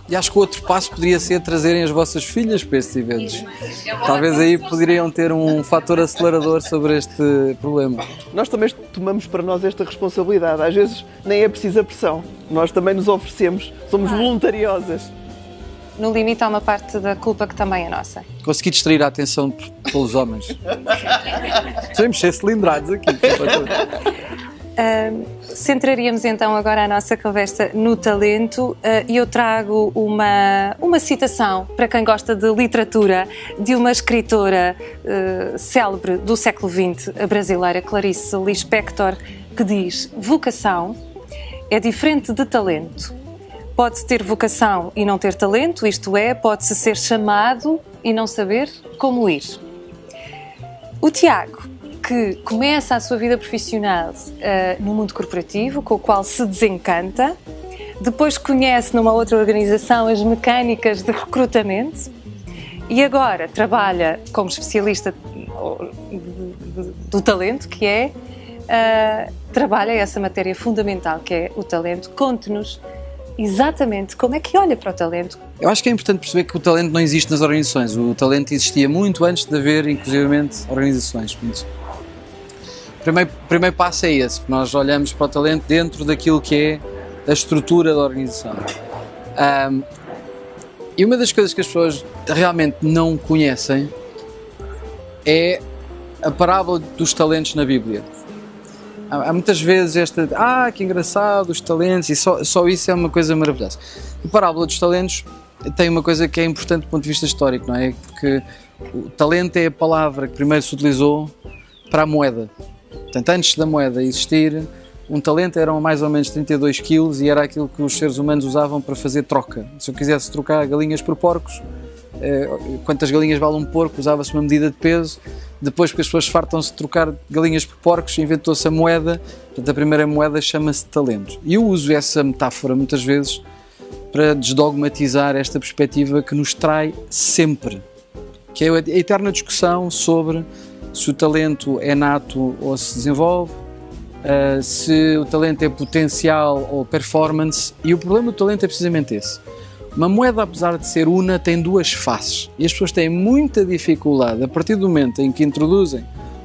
E acho que o outro passo poderia ser trazerem as vossas filhas para estes eventos. Talvez aí poderiam ter um fator acelerador sobre este problema. Nós também tomamos para nós esta responsabilidade. Às vezes nem é preciso a pressão. Nós também nos oferecemos, somos voluntariosas. No limite há uma parte da culpa que também é nossa. Consegui distrair a atenção pelos homens. Vamos ser cilindrados aqui. Centraríamos então agora a nossa conversa no talento e eu trago uma citação para quem gosta de literatura de uma escritora célebre do século XX, a brasileira Clarice Lispector, que diz: vocação é diferente de talento. Pode-se ter vocação e não ter talento, isto é, pode-se ser chamado e não saber como ir. O Tiago, que começa a sua vida profissional no mundo corporativo, com o qual se desencanta, depois conhece numa outra organização as mecânicas de recrutamento e agora trabalha como especialista do talento, que é, trabalha essa matéria fundamental que é o talento. Conte-nos exatamente como é que olha para o talento. Eu acho que é importante perceber que o talento não existe nas organizações. O talento existia muito antes de haver, inclusivamente, organizações. O primeiro passo é esse, nós olhamos para o talento dentro daquilo que é a estrutura da organização. E uma das coisas que as pessoas realmente não conhecem é a parábola dos talentos na Bíblia. Há muitas vezes que engraçado, os talentos, e só isso é uma coisa maravilhosa. A parábola dos talentos tem uma coisa que é importante do ponto de vista histórico, não é? Porque o talento é a palavra que primeiro se utilizou para a moeda. Portanto, antes da moeda existir, um talento eram mais ou menos 32 quilos e era aquilo que os seres humanos usavam para fazer troca. Se eu quisesse trocar galinhas por porcos, quantas galinhas vale um porco, usava-se uma medida de peso. Depois, porque as pessoas fartam-se de trocar galinhas por porcos, inventou-se a moeda. Portanto, a primeira moeda chama-se talento. E eu uso essa metáfora muitas vezes para desdogmatizar esta perspectiva que nos trai sempre, que é a eterna discussão sobre se o talento é nato ou se desenvolve, se o talento é potencial ou performance. E o problema do talento é precisamente esse. Uma moeda, apesar de ser una, tem duas faces e as pessoas têm muita dificuldade, a partir do momento em que introduzem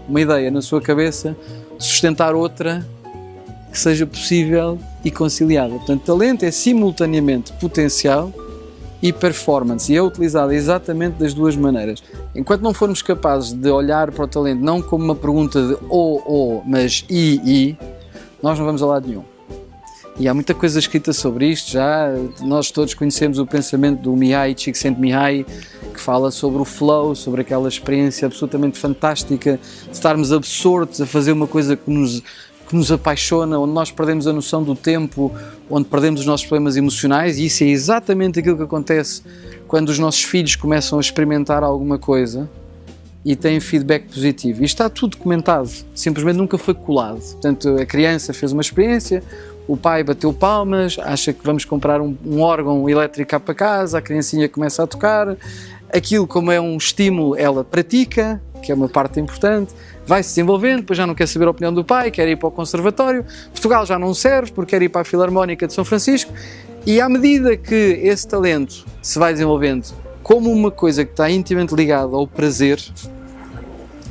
uma ideia na sua cabeça, de sustentar outra que seja possível e conciliável. Portanto, talento é simultaneamente potencial e performance e é utilizado exatamente das duas maneiras. Enquanto não formos capazes de olhar para o talento não como uma pergunta de mas e, nós não vamos a lado nenhum. E há muita coisa escrita sobre isto já, nós todos conhecemos o pensamento do Mihai Csikszentmihalyi, que fala sobre o flow, sobre aquela experiência absolutamente fantástica de estarmos absortos a fazer uma coisa que nos apaixona, onde nós perdemos a noção do tempo, onde perdemos os nossos problemas emocionais, e isso é exatamente aquilo que acontece quando os nossos filhos começam a experimentar alguma coisa e têm feedback positivo. E está tudo documentado, simplesmente nunca foi colado. Portanto, a criança fez uma experiência, o pai bateu palmas, acha que vamos comprar um órgão elétrico cá para casa, a criancinha começa a tocar, aquilo como é um estímulo ela pratica, que é uma parte importante, vai-se desenvolvendo, depois já não quer saber a opinião do pai, quer ir para o conservatório, Portugal já não serve porque quer ir para a Filarmónica de São Francisco, e à medida que esse talento se vai desenvolvendo como uma coisa que está intimamente ligada ao prazer,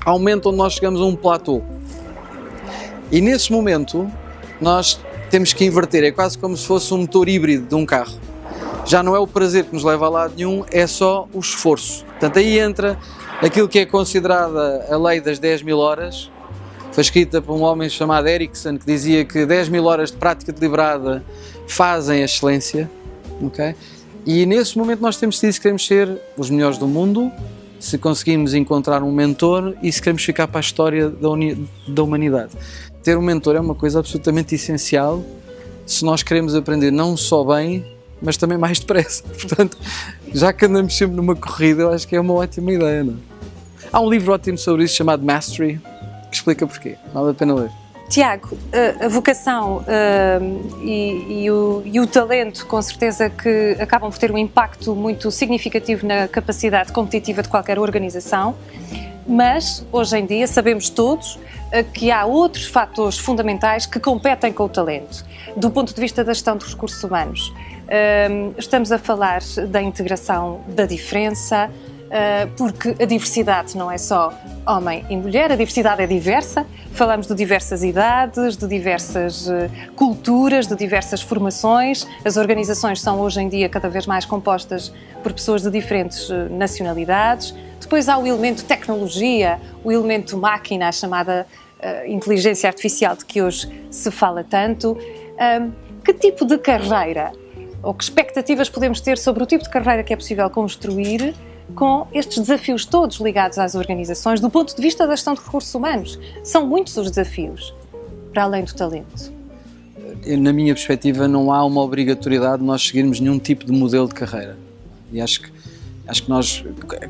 aumenta onde nós chegamos a um platô. E nesse momento nós temos que inverter, é quase como se fosse um motor híbrido de um carro. Já não é o prazer que nos leva a lado nenhum, é só o esforço. Portanto, aí entra aquilo que é considerada a lei das 10.000 horas, foi escrita por um homem chamado Erickson, que dizia que 10.000 horas de prática deliberada fazem a excelência, okay? E nesse momento nós temos decidido se queremos ser os melhores do mundo, se conseguimos encontrar um mentor e se queremos ficar para a história da humanidade. Ter um mentor é uma coisa absolutamente essencial se nós queremos aprender não só bem, mas também mais depressa. Portanto, já que andamos sempre numa corrida, eu acho que é uma ótima ideia, não é? Há um livro ótimo sobre isso chamado Mastery, que explica porquê. Vale a pena ler. Tiago, a vocação e o talento, com certeza que acabam por ter um impacto muito significativo na capacidade competitiva de qualquer organização, Mas, hoje em dia, sabemos todos que há outros fatores fundamentais que competem com o talento. Do ponto de vista da gestão de recursos humanos, estamos a falar da integração da diferença, porque a diversidade não é só homem e mulher, a diversidade é diversa. Falamos de diversas idades, de diversas culturas, de diversas formações. As organizações são hoje em dia cada vez mais compostas por pessoas de diferentes nacionalidades. Depois há o elemento tecnologia, o elemento máquina, a chamada inteligência artificial de que hoje se fala tanto. Que tipo de carreira ou que expectativas podemos ter sobre o tipo de carreira que é possível construir com estes desafios todos ligados às organizações, do ponto de vista da gestão de recursos humanos? São muitos os desafios, para além do talento. Na minha perspectiva, não há uma obrigatoriedade de nós seguirmos nenhum tipo de modelo de carreira. E acho que nós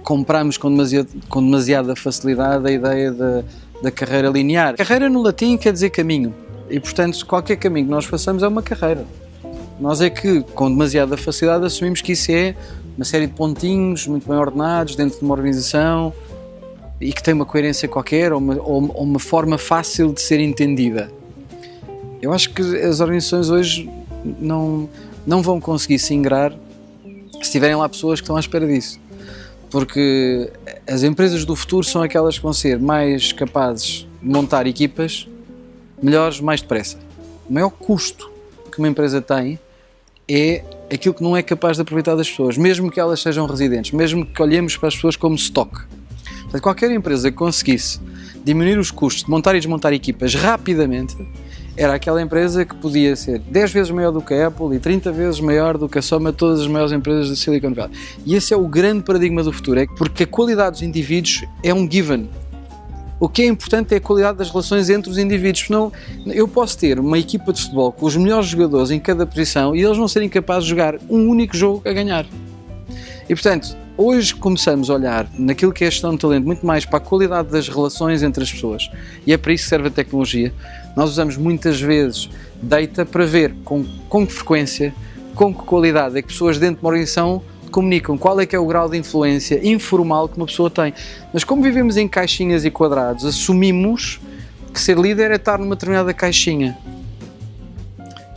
compramos com demasiada facilidade a ideia da carreira linear. Carreira no latim quer dizer caminho. E, portanto, qualquer caminho que nós façamos é uma carreira. Nós é que, com demasiada facilidade, assumimos que isso é uma série de pontinhos muito bem ordenados dentro de uma organização e que tem uma coerência qualquer ou uma forma fácil de ser entendida. Eu acho que as organizações hoje não vão conseguir se ingrar se tiverem lá pessoas que estão à espera disso. Porque as empresas do futuro são aquelas que vão ser mais capazes de montar equipas melhores mais depressa. O maior custo que uma empresa tem é aquilo que não é capaz de aproveitar das pessoas, mesmo que elas sejam residentes, mesmo que olhemos para as pessoas como stock. Portanto, qualquer empresa que conseguisse diminuir os custos de montar e desmontar equipas rapidamente, era aquela empresa que podia ser 10 vezes maior do que a Apple e 30 vezes maior do que a soma de todas as maiores empresas da Silicon Valley. E esse é o grande paradigma do futuro, porque a qualidade dos indivíduos é um given. O que é importante é a qualidade das relações entre os indivíduos. Senão, eu posso ter uma equipa de futebol com os melhores jogadores em cada posição e eles não serem capazes de jogar um único jogo a ganhar. E, portanto, hoje começamos a olhar naquilo que é a gestão de talento muito mais para a qualidade das relações entre as pessoas. E é para isso que serve a tecnologia. Nós usamos muitas vezes data para ver com que frequência, com que qualidade é que pessoas dentro de uma organização comunicam, qual é que é o grau de influência informal que uma pessoa tem. Mas como vivemos em caixinhas e quadrados, assumimos que ser líder é estar numa determinada caixinha.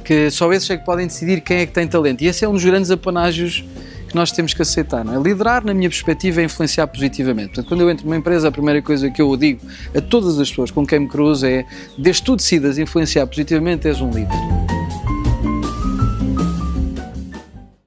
Que só esses é que podem decidir quem é que tem talento. E esse é um dos grandes apanágios que nós temos que aceitar. Não é? Liderar, na minha perspectiva, é influenciar positivamente. Portanto, quando eu entro numa empresa, a primeira coisa que eu digo a todas as pessoas com quem me cruzo é: desde que tu decidas influenciar positivamente, és um líder.